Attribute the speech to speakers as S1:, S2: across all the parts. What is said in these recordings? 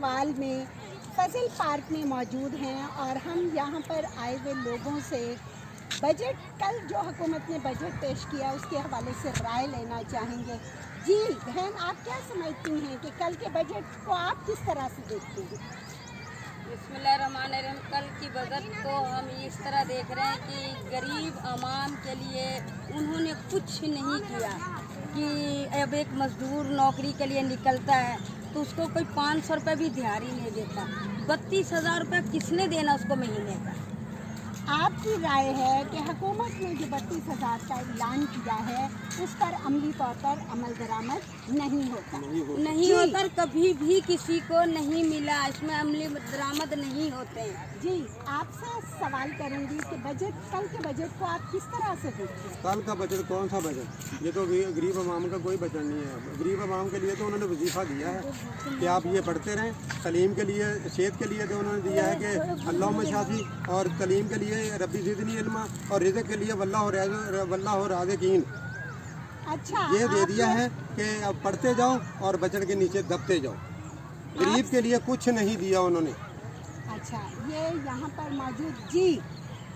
S1: सवाल में फजल पार्क में मौजूद हैं और हम यहाँ पर आए हुए लोगों से बजट, कल जो हुकूमत ने बजट पेश किया उसके हवाले से राय लेना चाहेंगे। जी बहन, आप क्या समझती हैं कि कल के बजट को आप किस तरह से देखते हैं?
S2: बिस्मिल्लाहिर्रहमानिर्रहीम। कल की बजट को हम इस तरह देख रहे हैं कि गरीब आवाम के लिए उन्होंने कुछ नहीं किया। कि अब एक मजदूर नौकरी के लिए निकलता है तो उसको कोई 500 रुपये भी दिहाड़ी नहीं देता। 32,000 रुपये किसने देना उसको महीने का?
S1: आपकी राय है कि हुकूमत ने जो 32,000 का ऐलान किया है उस पर अमली तौर पर अमल दरामद नहीं होता।
S2: नहीं होता, कभी भी किसी को नहीं मिला, इसमें अमली दरामद नहीं होते हैं।
S1: जी आपसे सवाल करूंगी कि बजट, कल के बजट को आप किस तरह से देखते हैं?
S3: कल का बजट कौन सा बजट? ये तो गरीब आवाम का कोई बजट नहीं है। गरीब आवाम के लिए तो उन्होंने वजीफा दिया है कि आप ये पढ़ते रहें। तलीम के लिए, सेहत के लिए तो उन्होंने दिया है कि अल्लाहुम्मा शाफी, और तलीम के लिए रब्बी ज़िदनी इल्मा, और रिज़्क़ के लिए वल्लाहु राज़िक़ीन।
S1: अच्छा,
S3: ये दे दिया है कि अब पढ़ते जाओ और बजट के नीचे दबते जाओ। गरीब के लिए कुछ नहीं दिया उन्होंने।
S1: अच्छा, ये यहाँ पर मौजूद जी,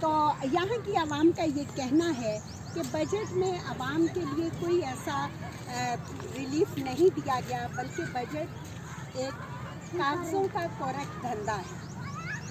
S1: तो यहाँ की आवाम का ये कहना है कि बजट में आवाम के लिए कोई ऐसा रिलीफ नहीं दिया गया, बल्कि बजट एक कागज़ों का कोरक धंधा है।